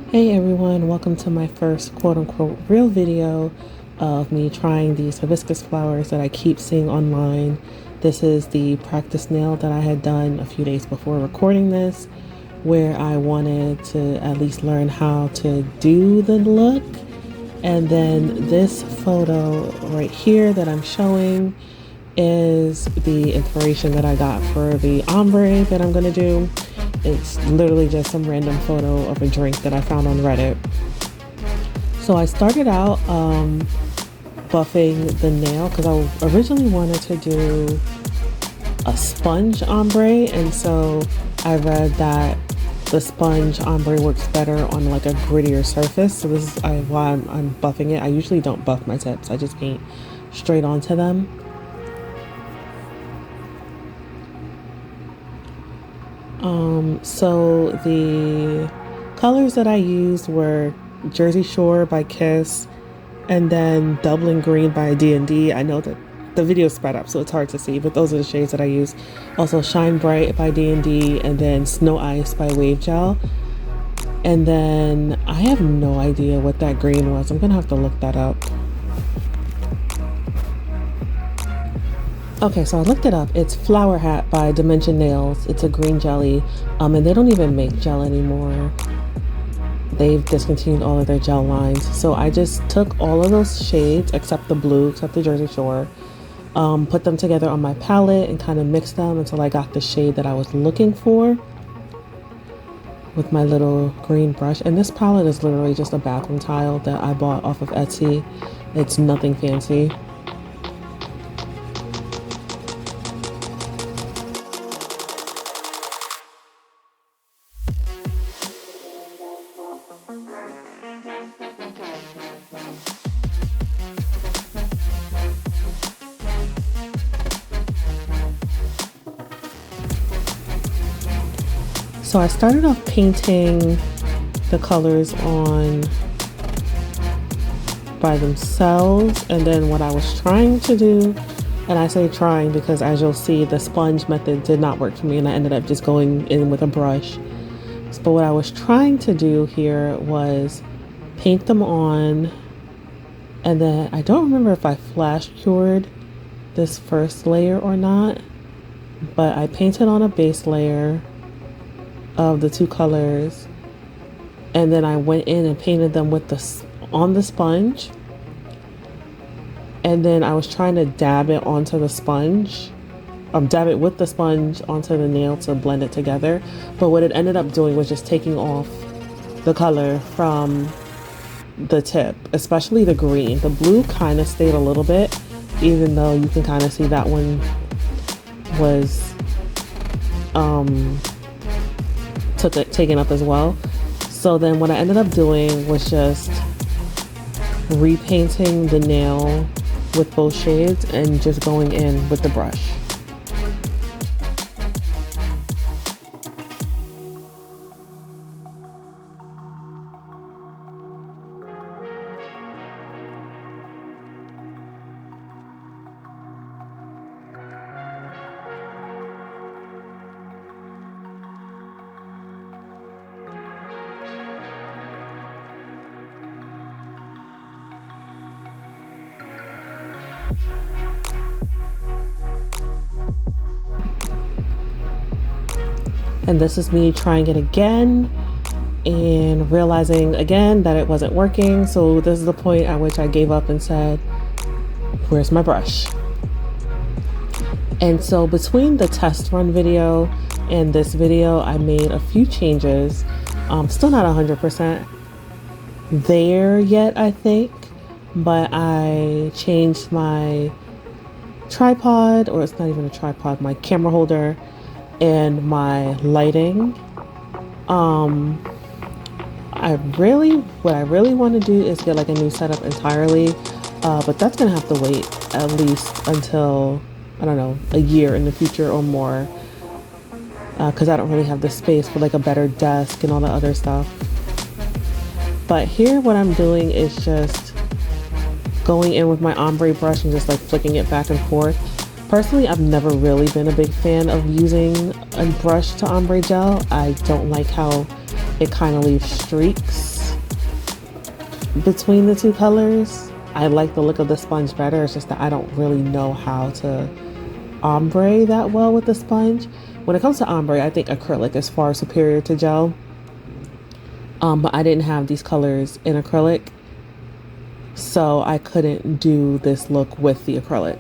Hey everyone, welcome to my first quote-unquote real video of me trying these hibiscus flowers that I keep seeing online. This is the practice nail that I had done a few days before recording this, where I wanted to at least learn how to do the look. And then this photo right here that I'm showing is the inspiration that I got for the ombre that I'm gonna do. It's literally just some random photo of a drink that I found on Reddit. So I started out buffing the nail because I originally wanted to do a sponge ombre, and so I read that the sponge ombre works better on like a grittier surface. So this is why I'm buffing it. I usually don't buff my tips. I just paint straight onto them. So the colors that I used were Jersey Shore by Kiss and then Dublin Green by D&D. I know that the video sped up, so it's hard to see, but those are the shades that I use. Also Shine Bright by D&D, and then Snow Ice by Wave Gel. And then I have no idea what that green was. I'm gonna have to look that up. Okay, so I looked it up. It's Flower Hat by Dimension Nails. It's a green jelly, and they don't even make gel anymore. They've discontinued all of their gel lines. So I just took all of those shades, except the blue, except the Jersey Shore, put them together on my palette and kind of mixed them until I got the shade that I was looking for with my little green brush. And this palette is literally just a bathroom tile that I bought off of Etsy. It's nothing fancy. So I started off painting the colors on by themselves, and then what I was trying to do, and I say trying because as you'll see, the sponge method did not work for me and I ended up just going in with a brush. But what I was trying to do here was paint them on, and then I don't remember if I flash cured this first layer or not, but I painted on a base layer of the two colors, and then I went in and painted them with on the sponge, and then I was trying to dab it onto the sponge, dab it with the sponge onto the nail to blend it together. But what it ended up doing was just taking off the color from the tip, especially the green. The blue kind of stayed a little bit, even though you can kind of see that one was taken up as well. So then what I ended up doing was just repainting the nail with both shades and just going in with the brush. And this is me trying it again and realizing again that it wasn't working. So this is the point at which I gave up and said, where's my brush? And so between the test run video and this video, I made a few changes. Still not 100% there yet, I think, but I changed my tripod, or it's not even a tripod, my camera holder, and my lighting. What I really want to do is get like a new setup entirely, but that's gonna have to wait at least until, I don't know, a year in the future or more, because I don't really have the space for like a better desk and all the other stuff. But here what I'm doing is just going in with my ombre brush and just like flicking it back and forth. Personally, I've never really been a big fan of using a brush to ombre gel. I don't like how it kind of leaves streaks. between the two colors. I like the look of the sponge better. It's just that I don't really know how to ombre that well with the sponge. When it comes to ombre, I think acrylic is far superior to gel. But I didn't have these colors in acrylic, so I couldn't do this look with the acrylic.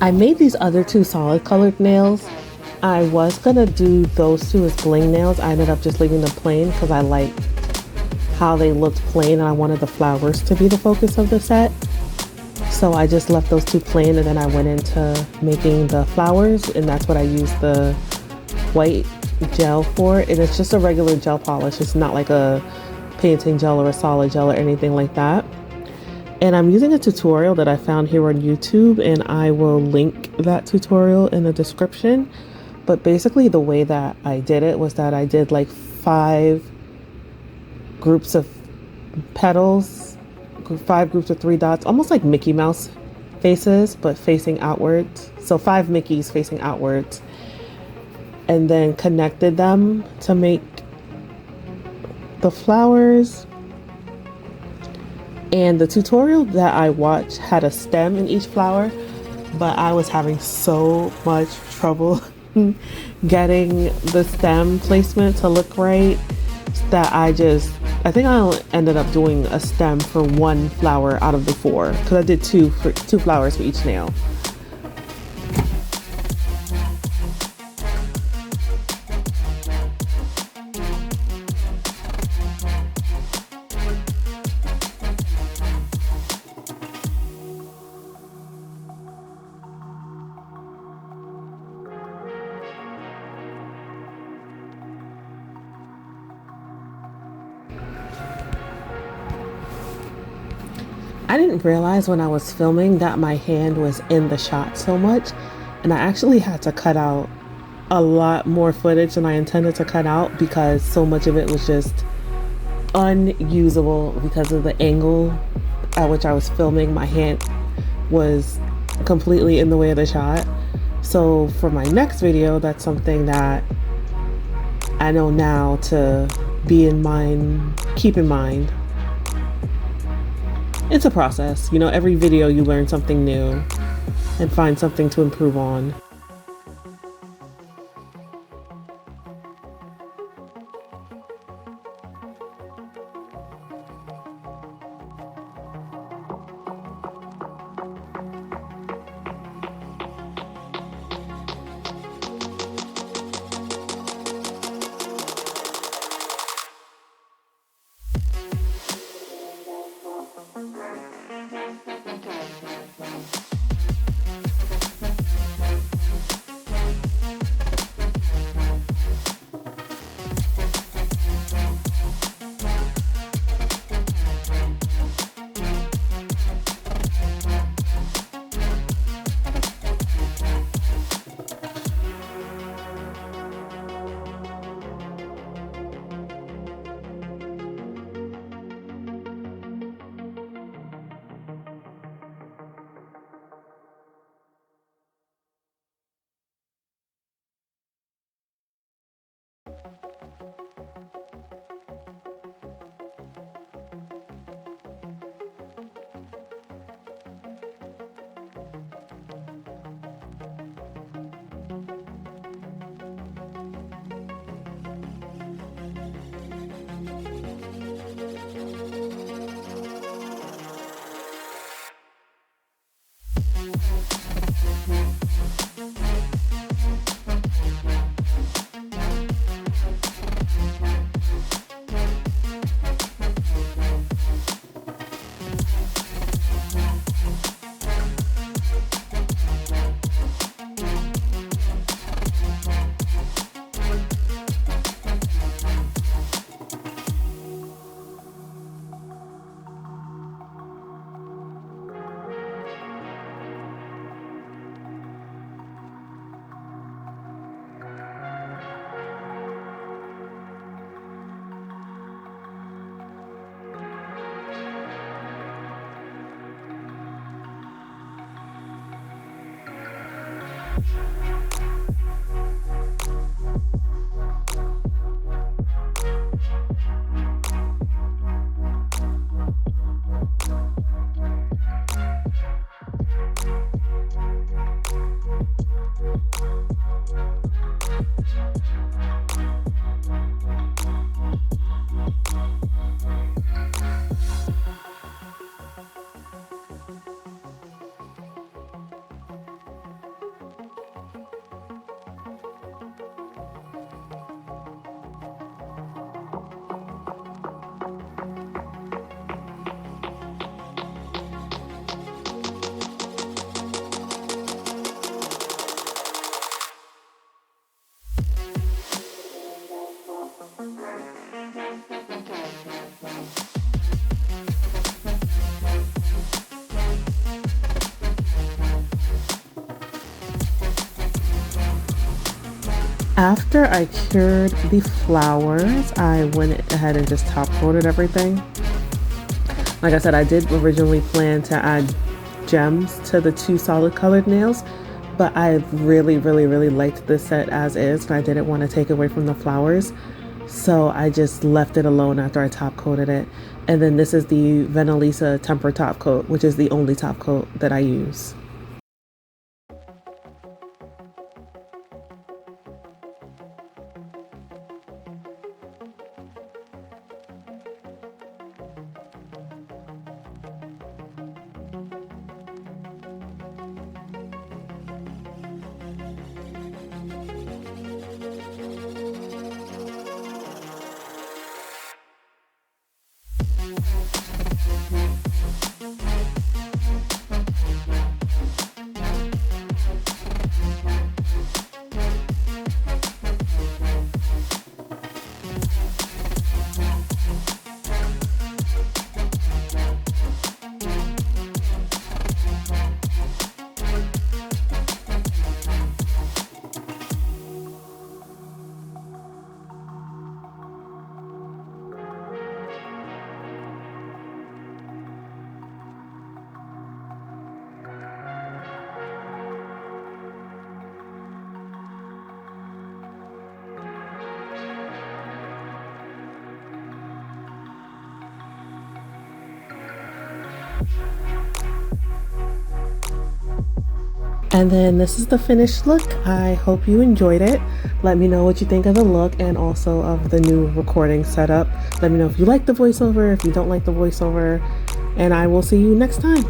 I made these other two solid colored nails. I was gonna do those two as bling nails. I ended up just leaving them plain because I liked how they looked plain and I wanted the flowers to be the focus of the set. So I just left those two plain and then I went into making the flowers, and that's what I used the white gel for. And it's just a regular gel polish. It's not like a painting gel or a solid gel or anything like that. And I'm using a tutorial that I found here on YouTube, and I will link that tutorial in the description. But basically the way that I did it was that I did like 5 groups of petals, 5 groups of 3 dots, almost like Mickey Mouse faces, but facing outwards. So 5 Mickeys facing outwards, and then connected them to make the flowers. And the tutorial that I watched had a stem in each flower, but I was having so much trouble getting the stem placement to look right that I think I ended up doing a stem for 1 flower out of the 4, because I did 2 flowers for each nail. I didn't realize when I was filming that my hand was in the shot so much, and I actually had to cut out a lot more footage than I intended to cut out because so much of it was just unusable because of the angle at which I was filming. My hand was completely in the way of the shot. So for my next video, that's something that I know now to keep in mind. It's a process, you know, every video you learn something new and find something to improve on. After I cured the flowers, I went ahead and just top coated everything. Like I said, I did originally plan to add gems to the two solid colored nails, but I really liked this set as is, and I didn't want to take away from the flowers. So I just left it alone after I top coated it. And then this is the Venalisa Temper top coat, which is the only top coat that I use. And then this is the finished look. I hope you enjoyed it. Let me know what you think of the look and also of the new recording setup. Let me know if you like the voiceover, if you don't like the voiceover, and I will see you next time.